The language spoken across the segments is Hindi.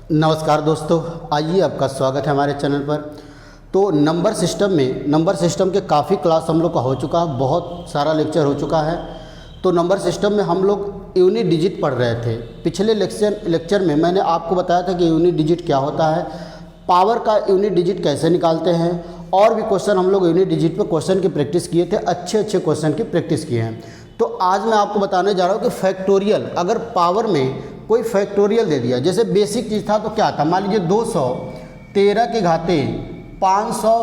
नमस्कार दोस्तों, आइए आपका स्वागत है हमारे चैनल पर। तो नंबर सिस्टम के काफ़ी क्लास हम लोग का हो चुका है, बहुत सारा लेक्चर हो चुका है। तो नंबर सिस्टम में हम लोग यूनिट डिजिट पढ़ रहे थे। पिछले लेक्चर में मैंने आपको बताया था कि यूनिट डिजिट क्या होता है, पावर का यूनिट डिजिट कैसे निकालते हैं, और भी क्वेश्चन हम लोग यूनिट डिजिट पे क्वेश्चन की प्रैक्टिस किए थे, अच्छे क्वेश्चन की प्रैक्टिस किए हैं। तो आज मैं आपको बताने जा रहा हूँ कि फैक्टोरियल, अगर पावर में कोई फैक्टोरियल दे दिया, जैसे बेसिक चीज़ था तो क्या था, मान लीजिए 213 के घाते 500,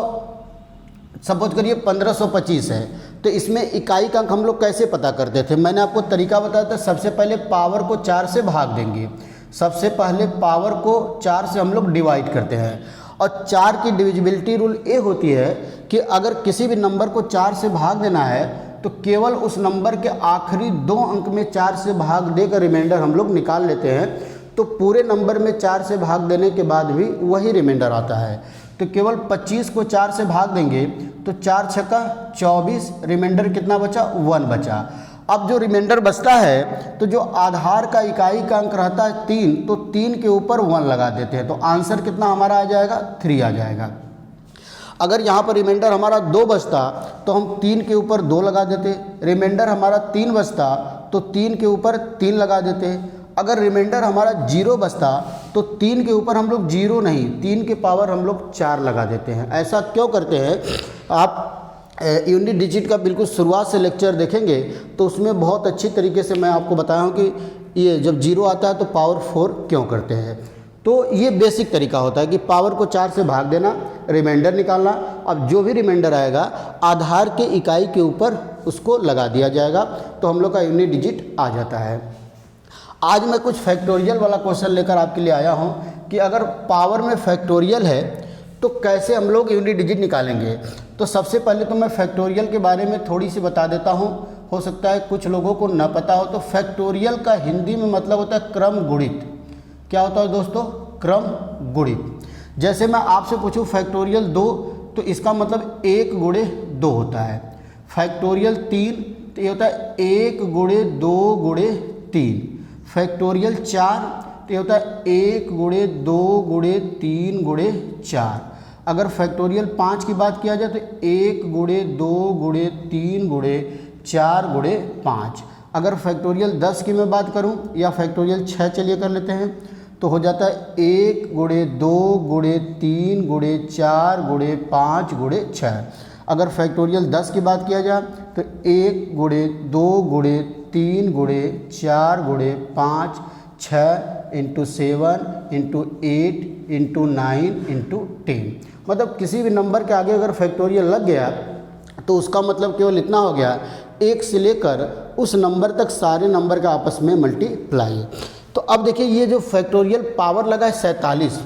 सपोज करिए 1525 है, तो इसमें इकाई का अंक हम लोग कैसे पता करते थे। मैंने आपको तरीका बताया था। सबसे पहले पावर को 4 से भाग देंगे, सबसे पहले पावर को 4 से हम लोग डिवाइड करते हैं। और 4 की डिविजिबिलिटी रूल ये होती है कि अगर किसी भी नंबर को 4 से भाग देना है तो केवल उस नंबर के आखिरी 2 अंक में 4 से भाग देकर रिमाइंडर हम लोग निकाल लेते हैं, तो पूरे नंबर में 4 से भाग देने के बाद भी वही रिमाइंडर आता है। तो केवल 25 को 4 से भाग देंगे तो 4 छक्का 24, रिमाइंडर कितना बचा, 1 बचा। अब जो रिमाइंडर बचता है तो जो आधार का इकाई का अंक रहता है 3, तो 3 के ऊपर 1 लगा देते हैं, तो आंसर कितना हमारा आ जाएगा, 3 आ जाएगा। अगर यहाँ पर रिमाइंडर हमारा 2 बचता तो हम 3 के ऊपर 2 लगा देते, रिमाइंडर हमारा 3 बचता तो 3 के ऊपर 3 लगा देते। अगर रिमाइंडर हमारा 0 बचता तो 3 के ऊपर हम लोग 0 नहीं, 3 के पावर हम लोग 4 लगा देते हैं। ऐसा क्यों करते हैं, आप यूनिट डिजिट का बिल्कुल शुरुआत से लेक्चर देखेंगे तो उसमें बहुत अच्छी तरीके से मैं आपको बताया हूँ कि ये जब 0 आता है तो पावर 4 क्यों करते हैं। तो ये बेसिक तरीका होता है कि पावर को 4 से भाग देना, रिमाइंडर निकालना। अब जो भी रिमाइंडर आएगा आधार के इकाई के ऊपर उसको लगा दिया जाएगा, तो हम लोग का यूनिट डिजिट आ जाता है। आज मैं कुछ फैक्टोरियल वाला क्वेश्चन लेकर आपके लिए आया हूँ कि अगर पावर में फैक्टोरियल है तो कैसे हम लोग यूनिट डिजिट निकालेंगे। तो सबसे पहले तो मैं फैक्टोरियल के बारे में थोड़ी सी बता देता हूँ, हो सकता है कुछ लोगों को न पता हो। तो फैक्टोरियल का हिंदी में मतलब होता है क्रम गुणित। क्या होता है दोस्तों, क्रम गुणित। जैसे मैं आपसे पूछूं फैक्टोरियल 2, तो इसका मतलब 1 गुणे 2 होता है। फैक्टोरियल 3 तो ये होता है 1 गुणे 2 गुणे 3। फैक्टोरियल 4 तो ये होता है 1 गुणे 2 गुणे 3 गुणे 4। अगर फैक्टोरियल 5 की बात किया जाए तो 1 गुणे 2 गुणे 3 गुणे 4 गुणे 5। अगर फैक्टोरियल 10 की मैं बात करूं या फैक्टोरियल 6 चलिए कर लेते हैं, तो हो जाता है 1 गुणे 2 गुणे 3 गुणे 4 गुणे 5 गुणे 6। अगर फैक्टोरियल 10 की बात किया जाए तो 1 गुणे 2 गुणे 3 गुणे 4 गुणे 5, 6 इंटू 7 इंटू 8 इंटू 9 इंटू 10। मतलब किसी भी नंबर के आगे अगर फैक्टोरियल लग गया तो उसका मतलब केवल इतना हो गया, 1 से लेकर उस नंबर तक सारे नंबर का आपस में मल्टीप्लाई। तो अब देखिए ये जो फैक्टोरियल पावर लगा है 47,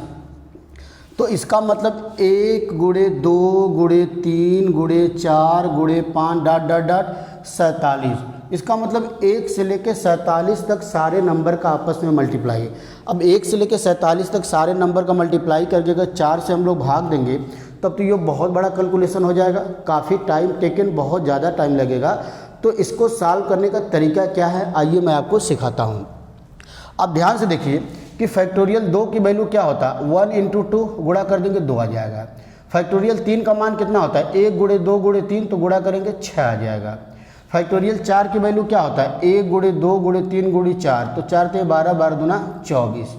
तो इसका मतलब 1 गुणे 2 गुणे 3 गुणे 4 गुणे 5 डॉट डॉट डॉट 47। इसका मतलब 1 से लेकर 47 तक सारे नंबर का आपस में मल्टीप्लाई। अब 1 से लेकर 47 तक सारे नंबर का मल्टीप्लाई करके अगर 4 से हम लोग भाग देंगे तब तो ये बहुत बड़ा कैलकुलेशन हो जाएगा, काफ़ी टाइम टेकन, बहुत ज़्यादा टाइम लगेगा। तो इसको सॉल्व करने का तरीका क्या है, आइए मैं आपको सिखाता हूँ। अब ध्यान से देखिए कि फैक्टोरियल 2 की वैल्यू क्या होता है, 1 इंटू 2 गुणा कर देंगे 2 आ जाएगा। फैक्टोरियल 3 का मान कितना होता है, 1 गुणे 2 गुणे 3 तो गुणा करेंगे 6 आ जाएगा। फैक्टोरियल 4 की वैल्यू क्या होता है, 1 गुणे 2 गुणे 3 गुणे 4 तो 4 × 12 12 दूना 24।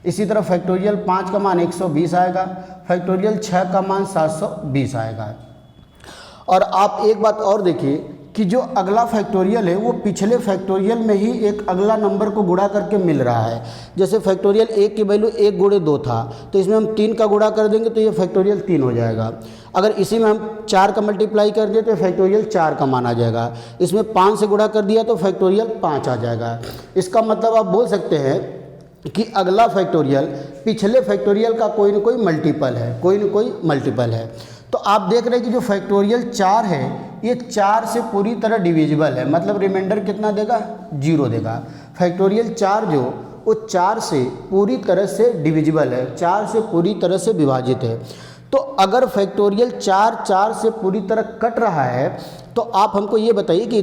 इसी तरह फैक्टोरियल 5 का मान 120 आएगा, फैक्टोरियल 6 का मान 720 आएगा। और आप एक बात और देखिए कि जो अगला फैक्टोरियल है वो पिछले फैक्टोरियल में ही एक अगला नंबर को गुणा करके मिल रहा है। जैसे फैक्टोरियल 1 की वैल्यू 1 गुणे 2 था, तो इसमें हम 3 का गुणा कर देंगे तो ये फैक्टोरियल 3 हो जाएगा। अगर इसी में हम 4 का मल्टीप्लाई कर दें तो फैक्टोरियल 4 का मान आ जाएगा। इसमें 5 से गुणा कर दिया तो फैक्टोरियल 5 आ जाएगा। इसका मतलब आप बोल सकते हैं कि अगला फैक्टोरियल पिछले फैक्टोरियल का कोई न कोई मल्टीपल है, कोई न कोई मल्टीपल है। तो आप देख रहे हैं कि जो फैक्टोरियल 4 है ये 4 से पूरी तरह डिविजिबल है, मतलब रिमाइंडर कितना देगा, 0 देगा। फैक्टोरियल 4 जो वो 4 से पूरी तरह से डिविजिबल है, 4 से पूरी तरह से विभाजित है। तो अगर फैक्टोरियल 4 से पूरी तरह कट रहा है तो आप हमको ये बताइए कि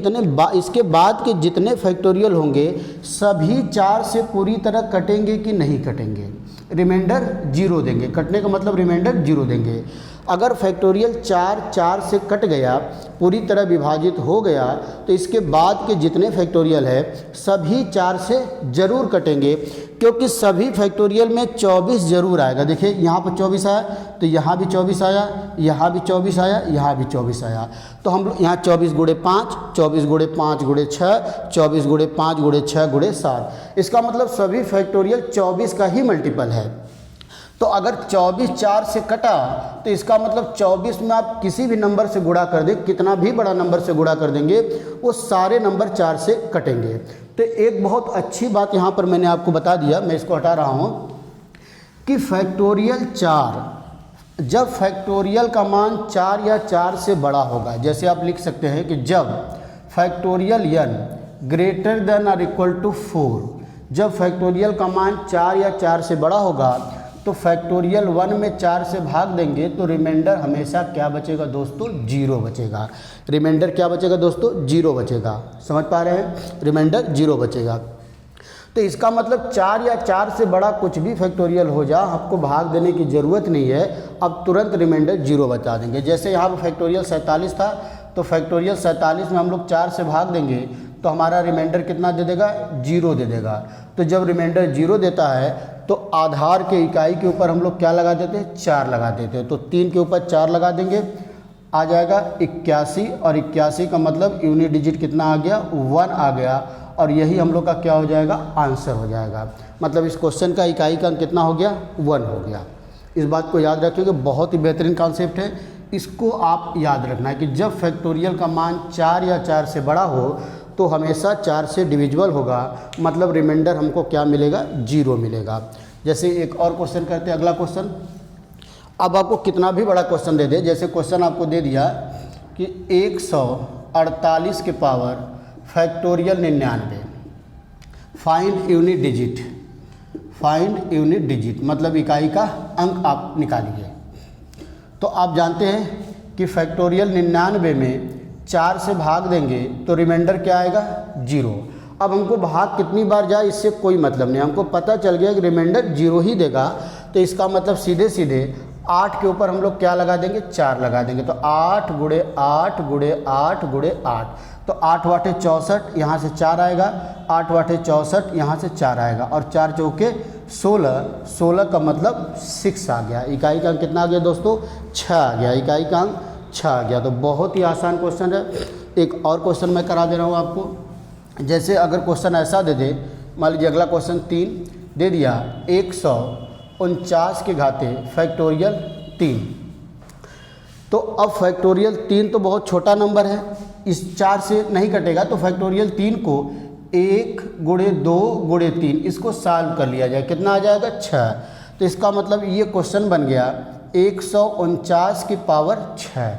इसके बाद के जितने फैक्टोरियल होंगे सभी 4 से पूरी तरह कटेंगे कि नहीं कटेंगे। रिमाइंडर 0 देंगे। कटने का मतलब रिमाइंडर 0 देंगे। अगर फैक्टोरियल 4 4 से कट गया, पूरी तरह विभाजित हो गया, तो इसके बाद के जितने फैक्टोरियल है सभी 4 से ज़रूर कटेंगे, क्योंकि सभी फैक्टोरियल में 24 ज़रूर आएगा। देखिए यहाँ पर 24 आया, तो यहाँ भी 24 आया, यहाँ भी 24 आया, यहाँ भी 24 आया। तो हम लोग यहाँ 24 गुणे 5, 24 गुणे 5 गुणे 6, 24 गुणे 5 गुणे 6 गुणे 7। इसका मतलब सभी फैक्टोरियल 24 का ही मल्टीपल है। तो अगर 24 4 से कटा, तो इसका मतलब 24 में आप किसी भी नंबर से गुणा कर दें, कितना भी बड़ा नंबर से गुणा कर देंगे, वो सारे नंबर 4 से कटेंगे। तो एक बहुत अच्छी बात यहाँ पर मैंने आपको बता दिया, मैं इसको हटा रहा हूँ, कि फैक्टोरियल 4, जब फैक्टोरियल का मान 4 या 4 से बड़ा होगा, जैसे आप लिख सकते हैं कि जब फैक्टोरियल n ग्रेटर देन और इक्वल टू 4, जब फैक्टोरियल का मान 4 या 4 से बड़ा होगा, तो फैक्टोरियल 1 में 4 से भाग देंगे, तो रिमाइंडर हमेशा क्या बचेगा दोस्तों? 0 बचेगा। रिमाइंडर क्या बचेगा दोस्तों? 0 बचेगा। समझ पा रहे हैं? रिमाइंडर 0 बचेगा। तो इसका मतलब 4 या 4 से बड़ा कुछ भी फैक्टोरियल हो जा, आपको भाग देने की ज़रूरत नहीं है, अब तुरंत रिमाइंडर 0 बता देंगे। जैसे यहाँ पर फैक्टोरियल 47 था, तो फैक्टोरियल 47 में हम लोग 4 से भाग देंगे, तो हमारा रिमाइंडर कितना दे देगा? 0 दे देगा। तो जब रिमाइंडर 0 देता है, तो आधार के इकाई के ऊपर हम लोग क्या लगा देते हैं? 4 लगा देते हैं। तो 3 के ऊपर 4 लगा देंगे, आ जाएगा 81, और 81 का मतलब यूनिट डिजिट कितना आ गया? 1 आ गया, और यही हम लोग का क्या हो जाएगा? आंसर हो जाएगा। मतलब इस क्वेश्चन का इकाई का अंक कितना हो गया? 1 हो गया। इस बात को याद रखिएगा, बहुत ही बेहतरीन कॉन्सेप्ट है, इसको आप याद रखना है कि जब फैक्टोरियल का मान 4 या 4 से बड़ा हो, तो हमेशा 4 से डिविजिबल होगा, मतलब रिमाइंडर हमको क्या मिलेगा? 0 मिलेगा। जैसे एक और क्वेश्चन करते हैं, अगला क्वेश्चन। अब आपको कितना भी बड़ा क्वेश्चन दे दे, जैसे क्वेश्चन आपको दे दिया कि 148 के power factorial 99, find unit digit. Find unit digit मतलब इकाई का अंक आप निकालिए। तो आप जानते हैं कि फैक्टोरियल 99 में 4 से भाग देंगे, तो रिमाइंडर क्या आएगा? 0। अब हमको भाग कितनी बार जाए इससे कोई मतलब नहीं, हमको पता चल गया कि रिमाइंडर 0 ही देगा। तो इसका मतलब सीधे सीधे 8 के ऊपर हम लोग क्या लगा देंगे? 4 लगा देंगे। तो 8 गुणे 8 गुणे 8 गुणे 8, तो 8 वाटे 64, यहाँ से 4 आएगा, 8 वाटे 64, यहाँ से 4 आएगा, और 4 चौके 16, 16 का मतलब 6 आ गया। इकाई का अंक कितना आ गया दोस्तों? 6 आ गया। इकाई का अंक 6 आ गया। तो बहुत ही आसान क्वेश्चन है। एक और क्वेश्चन मैं करा दे रहा हूँ आपको। जैसे अगर क्वेश्चन ऐसा दे दे, मान लीजिए अगला क्वेश्चन 3 दे दिया, 149 के घाते फैक्टोरियल 3। तो अब फैक्टोरियल 3 तो बहुत छोटा नंबर है, इस 4 से नहीं कटेगा, तो फैक्टोरियल 3 को 1 गुणे 2 गुणे 3 इसको सॉल्व कर लिया जाए, कितना आ जाएगा? 6। तो इसका मतलब ये क्वेश्चन बन गया 149 की पावर 6।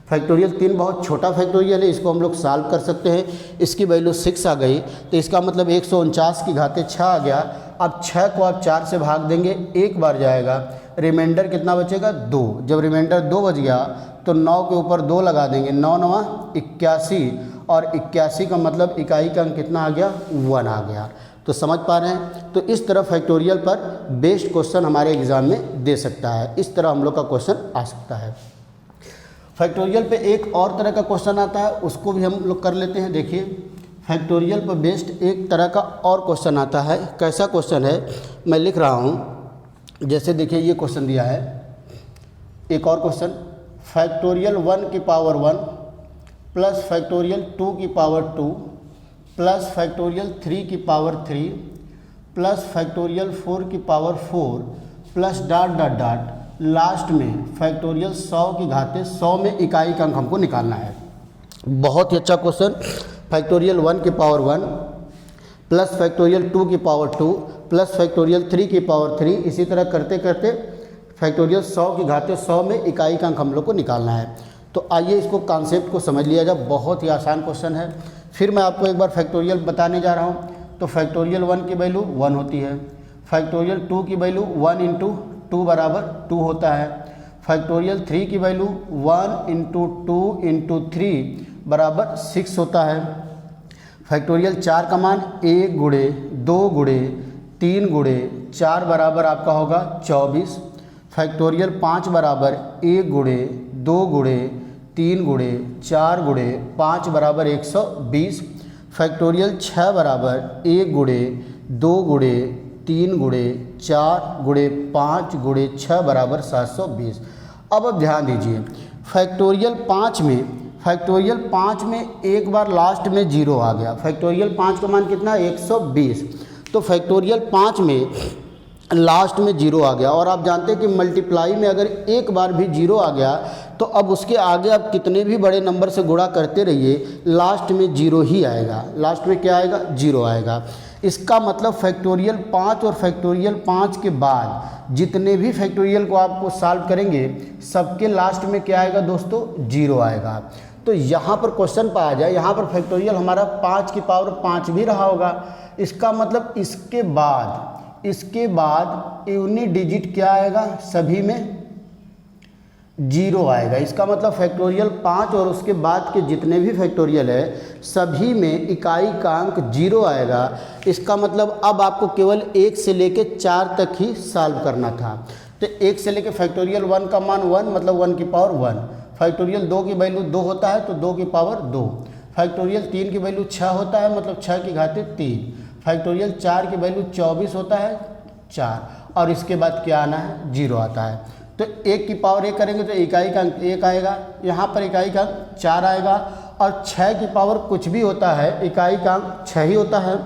फैक्टोरियल 3 बहुत छोटा फैक्टोरियल है, इसको हम लोग सॉल्व कर सकते हैं। इसकी वैल्यू 6 आ गई, तो इसका मतलब 149 की घाते 6 आ गया। अब 6 को आप 4 से भाग देंगे, एक बार जाएगा, रिमाइंडर कितना बचेगा? 2। जब रिमाइंडर 2 बच गया, तो 9 के ऊपर 2 लगा देंगे, 9 9 81, और 81 का मतलब इकाई का अंक कितना आ गया? 1 आ गया। तो समझ पा रहे हैं? तो इस तरह फैक्टोरियल पर बेस्ड क्वेश्चन हमारे एग्जाम में दे सकता है, इस तरह हम लोग का क्वेश्चन आ सकता है। फैक्टोरियल पे एक और तरह का क्वेश्चन आता है, उसको भी हम लोग कर लेते हैं। देखिए, फैक्टोरियल पर बेस्ड एक तरह का और क्वेश्चन आता है। कैसा क्वेश्चन है मैं लिख रहा हूँ। जैसे देखिए ये क्वेश्चन दिया है, एक और क्वेश्चन, फैक्टोरियल 1 की पावर 1 प्लस फैक्टोरियल 2 की पावर 2 प्लस फैक्टोरियल 3 की पावर 3 प्लस फैक्टोरियल 4 की power 4 plus dot dot dot, last में फैक्टोरियल 100 की घाते 100 में इकाई का अंक हमको निकालना है। बहुत ही अच्छा क्वेश्चन। फैक्टोरियल 1 की पावर 1 प्लस फैक्टोरियल 2 की पावर 2 प्लस फैक्टोरियल 3 की पावर 3, इसी तरह करते करते फैक्टोरियल 100 की घाते 100 में इकाई का अंक हम लोग को निकालना है। तो आइए इसको कॉन्सेप्ट को समझ लिया जाए। बहुत ही आसान क्वेश्चन है। फिर मैं आपको एक बार फैक्टोरियल बताने जा रहा हूँ। तो फैक्टोरियल 1 की वैल्यू 1 होती है, फैक्टोरियल 2 की वैल्यू 1 इंटू 2 बराबर 2 होता है, फैक्टोरियल 3 की वैल्यू 1 इंटू 2 इंटू 3 बराबर 6 होता है, फैक्टोरियल 4 का मान 1 गुणे 2 गुणे 3 गुणे 4 बराबर आपका होगा 24। फैक्टोरियल 5 बराबर 1 गुणे 2 गुणे 3 गुणे 4 गुणे 5 बराबर 120। फैक्टोरियल 6 बराबर 1 गुणे 2 गुणे 3 गुणे 4 गुणे 5 गुणे 6 बराबर 720। अब ध्यान दीजिए, फैक्टोरियल 5 में एक बार लास्ट में 0 आ गया। फैक्टोरियल 5 का मान कितना 120। तो फैक्टोरियल 5 में लास्ट में 0 आ गया, और आप जानते हैं कि मल्टीप्लाई में अगर एक बार भी 0 आ गया तो अब उसके आगे आप कितने भी बड़े नंबर से गुणा करते रहिए, लास्ट में 0 ही आएगा। लास्ट में क्या आएगा 0 आएगा। इसका मतलब फैक्टोरियल 5 और फैक्टोरियल 5 के बाद जितने भी फैक्टोरियल को आपको सॉल्व करेंगे सबके लास्ट में क्या आएगा दोस्तों 0 आएगा। तो यहाँ पर क्वेश्चन पाया जाए, यहाँ पर फैक्टोरियल हमारा 5 की पावर 5 भी रहा होगा। इसका मतलब इसके बाद यूनिट डिजिट क्या आएगा, सभी में 0 आएगा। इसका मतलब फैक्टोरियल 5 और उसके बाद के जितने भी फैक्टोरियल है सभी में इकाई का अंक 0 आएगा। इसका मतलब अब आपको केवल 1 से लेके 4 तक ही सॉल्व करना था। तो 1 से लेके फैक्टोरियल 1 का मान 1 मतलब 1 की पावर 1। फैक्टोरियल 2 की वैल्यू 2 होता है तो 2 की पावर 2। फैक्टोरियल 3 की वैल्यू 6 होता है मतलब 6 की घाते 3। फैक्टोरियल 4 की वैल्यू 24 होता है 4, और इसके बाद क्या आना है 0 आता है। तो 1 की पावर 1 करेंगे तो इकाई का अंक 1 आएगा, यहाँ पर इकाई का अंक 4 आएगा, और 6 की पावर कुछ भी होता है इकाई का अंक 6 ही होता है।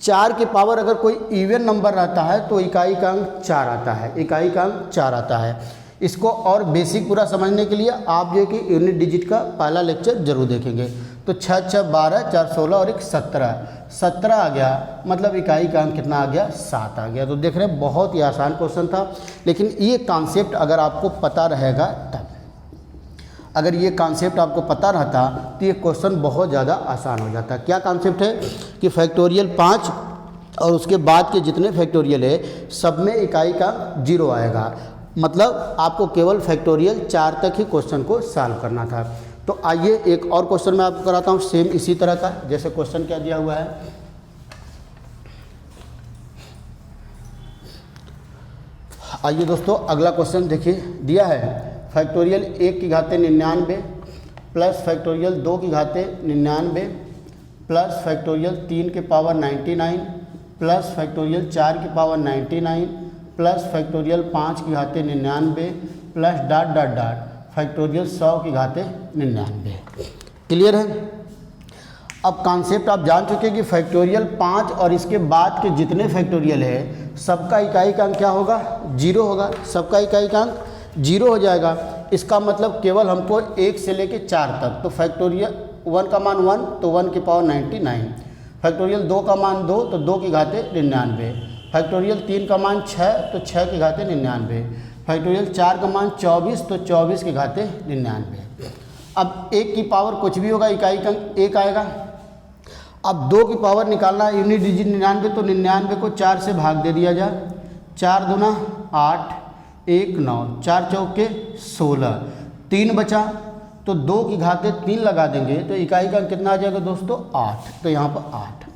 4 की पावर अगर कोई इवन नंबर रहता है तो इकाई का अंक 4 आता है, इकाई का अंक 4 आता है। इसको और बेसिक पूरा समझने के लिए आप जो है कि यूनिट डिजिट का पहला लेक्चर जरूर देखेंगे। तो 6 6 12 4 16 और 1 17 आ गया, मतलब इकाई का अंक कितना आ गया 7 आ गया। तो देख रहे हैं बहुत ही आसान क्वेश्चन था, लेकिन ये कॉन्सेप्ट अगर आपको पता रहेगा तब, अगर ये कॉन्सेप्ट आपको पता रहता तो ये क्वेश्चन बहुत ज़्यादा आसान हो जाता। क्या कॉन्सेप्ट है कि फैक्टोरियल 5 और उसके बाद के जितने फैक्टोरियल है सब में इकाई का 0 आएगा, मतलब आपको केवल फैक्टोरियल 4 तक ही क्वेश्चन को सॉल्व करना था। तो आइए एक और क्वेश्चन मैं आपको कराता हूँ सेम इसी तरह का, जैसे क्वेश्चन क्या दिया हुआ है। आइए दोस्तों अगला क्वेश्चन देखिए, दिया है फैक्टोरियल 1 की घाते 99 प्लस फैक्टोरियल 2 की घाते 99 प्लस फैक्टोरियल 3 के पावर 99 प्लस फैक्टोरियल 4 की पावर 99 प्लस फैक्टोरियल 5 की घाते 99 plus dot dot dot factorial 100 की घाते 99। क्लियर है। अब कॉन्सेप्ट आप जान चुके हैं कि फैक्टोरियल 5 और इसके बाद के जितने फैक्टोरियल है सबका इकाई का अंक क्या होगा 0 होगा, सबका इकाई का अंक 0 हो जाएगा। इसका मतलब केवल हमको 1 से लेके 4 तक, तो फैक्टोरियल 1 का मान 1 तो 1 की पावर 99, फैक्टोरियल 2 का मान 2 तो 2 की घाते 99, फैक्टोरियल 3 का मान 6 तो 6 की घाते 99, फैक्टोरियल 4 का मान 24 तो 24 की घाते 99। अब 1 की पावर कुछ भी होगा इकाई का अंक 1 आएगा। अब 2 की पावर निकालना है यूनिट डिजिट 99, तो 99 को 4 से भाग दे दिया जाए, 4 दूना 8 1 9 4 चौके 16, 3 बचा तो 2 की घाते 3 लगा देंगे तो इकाई का कितना आ जाएगा दोस्तों 8, तो यहाँ पर 8।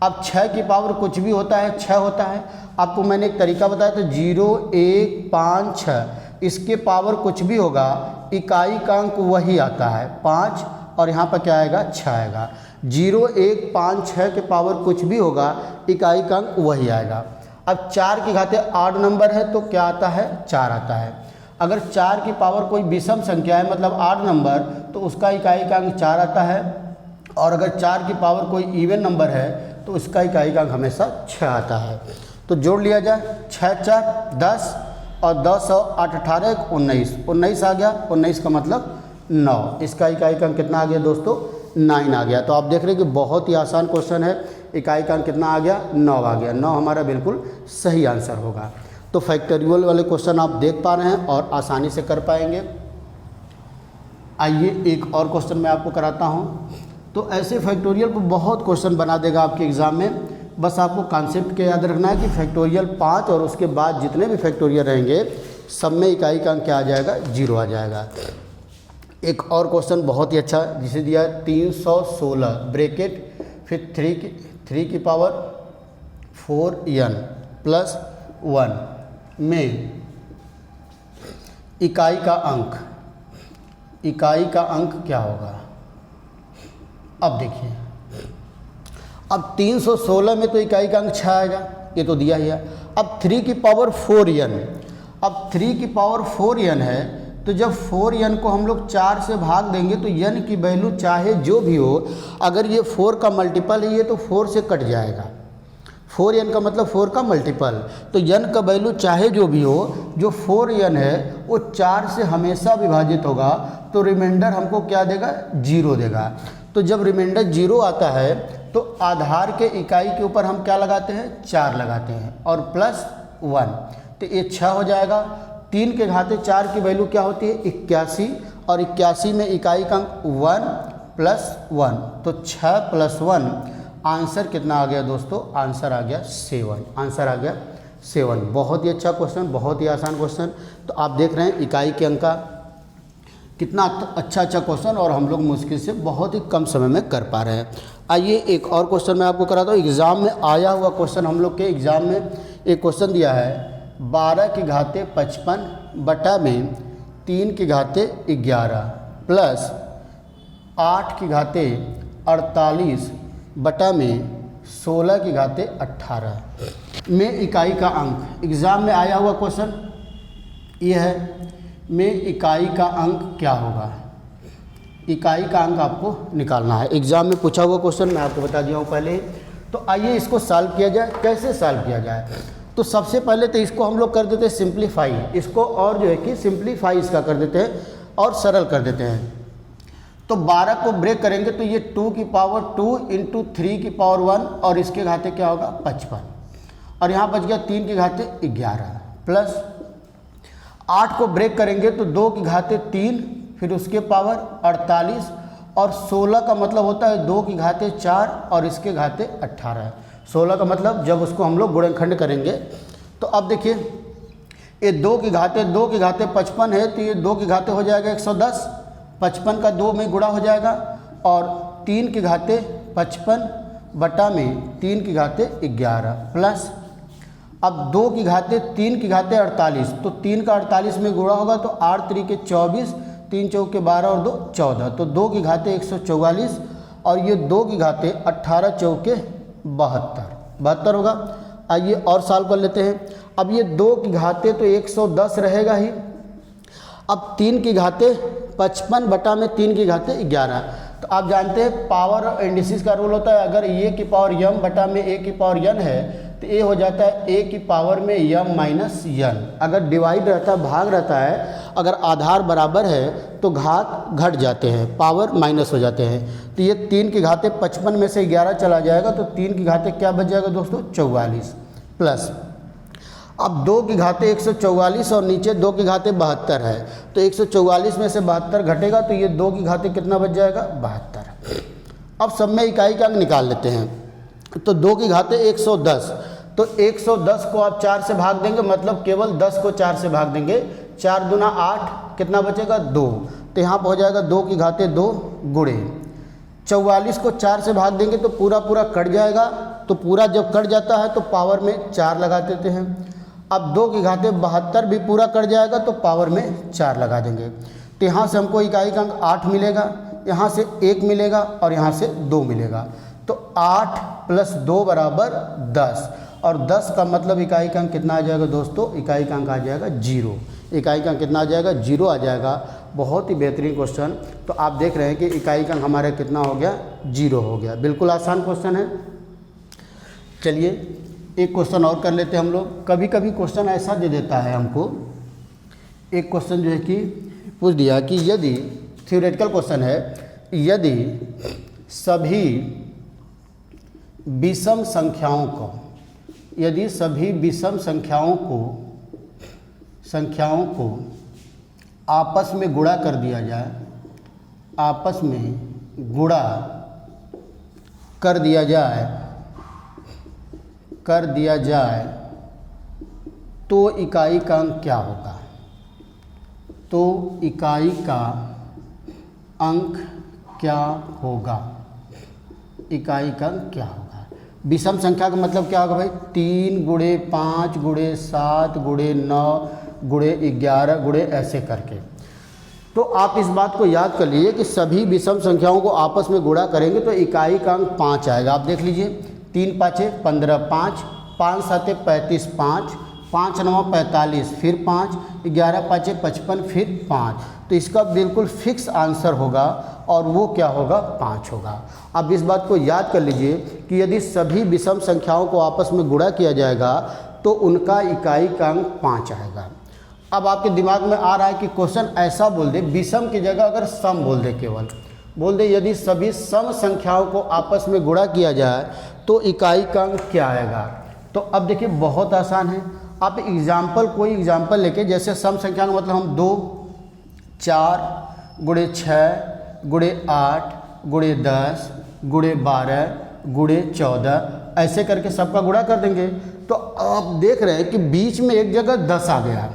अब 6 की पावर कुछ भी होता है 6 होता है, आपको मैंने एक तरीका बताया था 0 1 5 6, इसके पावर कुछ भी होगा इकाई का अंक वही आता है 5, और यहाँ पर क्या आएगा 6 आएगा। 0 1 5 6 के पावर कुछ भी होगा इकाई का अंक वही आएगा। अब 4 की घाते 8 नंबर है तो क्या आता है 4 आता है। अगर 4 की पावर कोई विषम संख्या है मतलब 8 नंबर तो उसका इकाई का अंक 4 आता है, और अगर 4 की पावर कोई इवन नंबर है तो उसका इकाई का अंक हमेशा 6 आता है। तो जोड़ लिया जाए 6 4 10 और 10 और 8 18 19, 19 आ गया, 19 का मतलब 9, इसका इकाई का अंक कितना आ गया दोस्तों 9 आ गया। तो आप देख रहे हैं कि बहुत ही आसान क्वेश्चन है, इकाई का अंक कितना आ गया 9 आ गया, 9 हमारा बिल्कुल सही आंसर होगा। तो फैक्टोरियल वाले क्वेश्चन आप देख पा रहे हैं और आसानी से कर पाएंगे। आइए एक और क्वेश्चन मैं आपको कराता हूँ। तो ऐसे फैक्टोरियल को बहुत क्वेश्चन बना देगा आपके एग्ज़ाम में, बस आपको कॉन्सेप्ट के याद रखना है कि फैक्टोरियल 5 और उसके बाद जितने भी फैक्टोरियल रहेंगे सब में इकाई का अंक क्या आ जाएगा 0 आ जाएगा। एक और क्वेश्चन बहुत ही अच्छा जिसे दिया 316 ब्रैकेट फिर 3 की पावर 4n प्लस 1 में इकाई का अंक क्या होगा। अब देखिए, अब 316 में तो इकाई का अंक 6 आएगा, ये तो दिया ही है। अब 3 की पावर 4n, अब 3 की पावर 4n है, तो जब 4n को हम लोग 4 से भाग देंगे तो n की वैल्यू चाहे जो भी हो, अगर ये 4 का मल्टीपल है ये तो 4 से कट जाएगा। 4n का मतलब 4 का मल्टीपल, तो n का वैल्यू चाहे जो भी हो, जो 4n है वो 4 से हमेशा विभाजित होगा, तो रिमाइंडर हमको क्या देगा, 0 देगा। तो जब रिमाइंडर 0 आता है तो आधार के इकाई के ऊपर हम क्या लगाते हैं, 4 लगाते हैं और प्लस 1, तो ये 6 हो जाएगा। 3 के घाते 4 की वैल्यू क्या होती है, 81, और 81 में इकाई का अंक 1 प्लस 1, तो 6 प्लस 1, आंसर कितना आ गया दोस्तों, आंसर आ गया 7, आंसर आ गया 7। बहुत ही अच्छा क्वेश्चन, बहुत ही आसान क्वेश्चन। तो आप देख रहे हैं इकाई के अंक का कितना अच्छा क्वेश्चन, और हम लोग मुश्किल से बहुत ही कम समय में कर पा रहे हैं। आइए एक और क्वेश्चन मैं आपको कराता हूँ। एग्ज़ाम में आया हुआ क्वेश्चन, हम लोग के एग्ज़ाम में एक क्वेश्चन दिया है 12 की घाते 55 बटा में 3 की घाते 11 प्लस 8 की घाते 48 बटा में 16 की घाते 18 में इकाई का अंक। एग्ज़ाम में आया हुआ क्वेश्चन ये है, में इकाई का अंक क्या होगा। इकाई का अंक आपको निकालना है, एग्ज़ाम में पूछा हुआ क्वेश्चन मैं आपको बता दिया हूँ पहले। तो आइए इसको सॉल्व किया जाए। कैसे सॉल्व किया जाए, तो सबसे पहले तो इसको हम लोग कर देते हैं सिंप्लीफाई, इसको और जो है कि सिंप्लीफाई इसका कर देते हैं और सरल कर देते हैं। तो 12 को ब्रेक करेंगे तो ये 2 की पावर 2 इंटू 3 की पावर 1, और इसके घाते क्या होगा 55, और यहाँ बच गया 3 की घाते 11 प्लस 8 को ब्रेक करेंगे तो 2 की घाते 3, फिर उसके पावर 48, और 16 का मतलब होता है 2 की घाते 4 और इसके घाते 18। 16 का मतलब जब उसको हम लोग गुणनखंड करेंगे, तो अब देखिए ये 2 की घाते 55 है, तो ये 2 की घाते हो जाएगा 110, 55 का 2 में गुणा हो जाएगा, और 3 की घाते 55 बटा में 3 की घाते 11 प्लस, अब 2 की घाते 3 की घाते 48, तो 3 का 48 में गुणा होगा तो 8 3 के 24, 3 चौके 12 और 2 14, तो 2 की घाते 144, और ये 2 की घाते 18 चौके 72 होगा। आइए और सॉल्व कर लेते हैं। अब ये 2 की घाते तो 110 रहेगा ही, अब 3 की घाते 55 बटा में 3 की घाते 11, तो आप जानते हैं पावर और इंडिसेस का रूल होता है, अगर ए की पावर m बटा में a की पावर n है तो ये हो जाता है a की पावर में m माइनस n। अगर डिवाइड रहता है, भाग रहता है, अगर आधार बराबर है तो घात घट जाते हैं, पावर माइनस हो जाते हैं। तो ये 3 की घाते 55 में से 11 चला जाएगा, तो 3 की घाते क्या बच जाएगा दोस्तों 44 प्लस, अब 2 की घाते 144 और नीचे 2 की घाते 72 है, तो 144 में से 72 घटेगा, तो ये 2 की घाते कितना बच जाएगा 72। अब सब में इकाई का अंक निकाल लेते हैं। तो 2 की घाते 110, तो 110 को आप 4 से भाग देंगे, मतलब केवल 10 को 4 से भाग देंगे, 4 दूना 8, कितना बचेगा 2, तो यहाँ पर हो जाएगा 2 की घाते 2 गुणे 44 को 4 से भाग देंगे तो पूरा पूरा कट जाएगा, तो पूरा जब कट जाता है तो पावर में 4 लगा देते हैं। अब 2 की घाते 72 भी पूरा कट जाएगा तो पावर में 4 लगा देंगे, तो यहाँ से हमको इकाई का अंक 8 मिलेगा, यहाँ से 1 मिलेगा और यहाँ से 2 मिलेगा, तो 8 प्लस 2 बराबर 10, और 10 का मतलब इकाई का अंक कितना आ जाएगा दोस्तों, इकाई का अंक आ जाएगा 0। इकाई का अंक कितना आ जाएगा 0 आ जाएगा। बहुत ही बेहतरीन क्वेश्चन। तो आप देख रहे हैं कि इकाई का अंक हमारा कितना हो गया 0 हो गया। बिल्कुल आसान क्वेश्चन है। चलिए एक क्वेश्चन और कर लेते हैं हम लोग। कभी कभी क्वेश्चन ऐसा दे देता है हमको, एक क्वेश्चन जो है कि पूछ दिया कि यदि, थ्योरेटिकल क्वेश्चन है, यदि सभी विषम संख्याओं को, यदि सभी विषम संख्याओं को आपस में गुणा कर दिया जाए, आपस में गुणा कर दिया जाए तो इकाई का अंक क्या होगा, तो इकाई का अंक क्या होगा, इकाई का अंक क्या होगा। विषम संख्या का मतलब क्या होगा भाई, 3 गुणे 5 गुणे 7 गुणे 9 गुणे 11 गुणे ऐसे करके। तो आप इस बात को याद कर लीजिए कि सभी विषम संख्याओं को आपस में गुणा करेंगे तो इकाई का अंक 5 आएगा। आप देख लीजिए, 3 पाँचे 15, 5 साते 35, 5 9 45, फिर 5, 11 पाँचे 55, फिर 5। तो इसका बिल्कुल फिक्स आंसर होगा और वो क्या होगा, 5 होगा। अब इस बात को याद कर लीजिए कि यदि सभी विषम संख्याओं को आपस में गुणा किया जाएगा तो उनका इकाई का अंक 5 आएगा। अब आपके दिमाग में आ रहा है कि क्वेश्चन ऐसा बोल दे, विषम की जगह अगर सम बोल दे, केवल बोल दे यदि सभी सम संख्याओं को आपस में गुणा किया जाए तो इकाई का अंक क्या आएगा। तो अब देखिए बहुत आसान है, आप कोई एग्जाम्पल लेके, जैसे सम संख्या का मतलब हम 2 4 गुणे 6 गुणे 8 गुणे 10 गुणे 12 गुणे 14 ऐसे करके सबका गुणा कर देंगे। तो आप देख रहे हैं कि बीच में एक जगह 10 आ गया,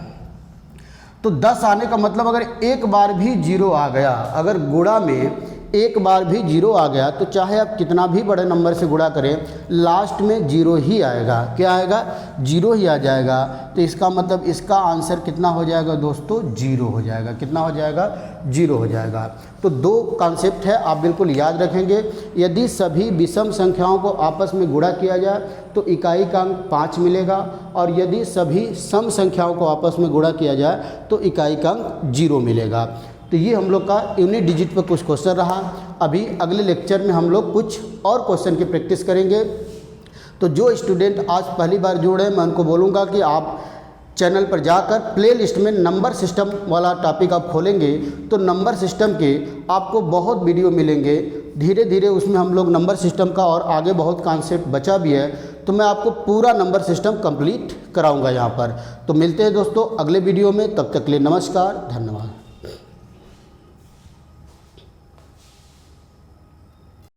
तो 10 आने का मतलब अगर एक बार भी 0 आ गया, अगर गुणा में एक बार भी 0 आ गया तो चाहे आप कितना भी बड़े नंबर से गुणा करें लास्ट में 0 ही आएगा। क्या आएगा, 0 ही आ जाएगा। तो इसका मतलब इसका आंसर कितना हो जाएगा दोस्तों, 0 हो जाएगा। कितना हो जाएगा, 0 हो जाएगा। तो 2 कॉन्सेप्ट है, आप बिल्कुल याद रखेंगे। यदि सभी विषम संख्याओं को आपस में गुणा किया जाए तो इकाई का अंक 5 मिलेगा, और यदि सभी सम संख्याओं को आपस में गुणा किया जाए तो इकाई का अंक 0 मिलेगा। तो ये हम लोग का यूनिट डिजिट पर कुछ क्वेश्चन रहा। अभी अगले लेक्चर में हम लोग कुछ और क्वेश्चन की प्रैक्टिस करेंगे। तो जो स्टूडेंट आज पहली बार जुड़े, मैं उनको बोलूँगा कि आप चैनल पर जाकर प्लेलिस्ट में नंबर सिस्टम वाला टॉपिक आप खोलेंगे तो नंबर सिस्टम के आपको बहुत वीडियो मिलेंगे। धीरे धीरे उसमें हम लोग नंबर सिस्टम का और आगे बहुत कॉन्सेप्ट बचा भी है, तो मैं आपको पूरा नंबर सिस्टम कंप्लीट कराऊंगा यहाँ पर। तो मिलते हैं दोस्तों अगले वीडियो में, तब तक के लिए नमस्कार, धन्यवाद।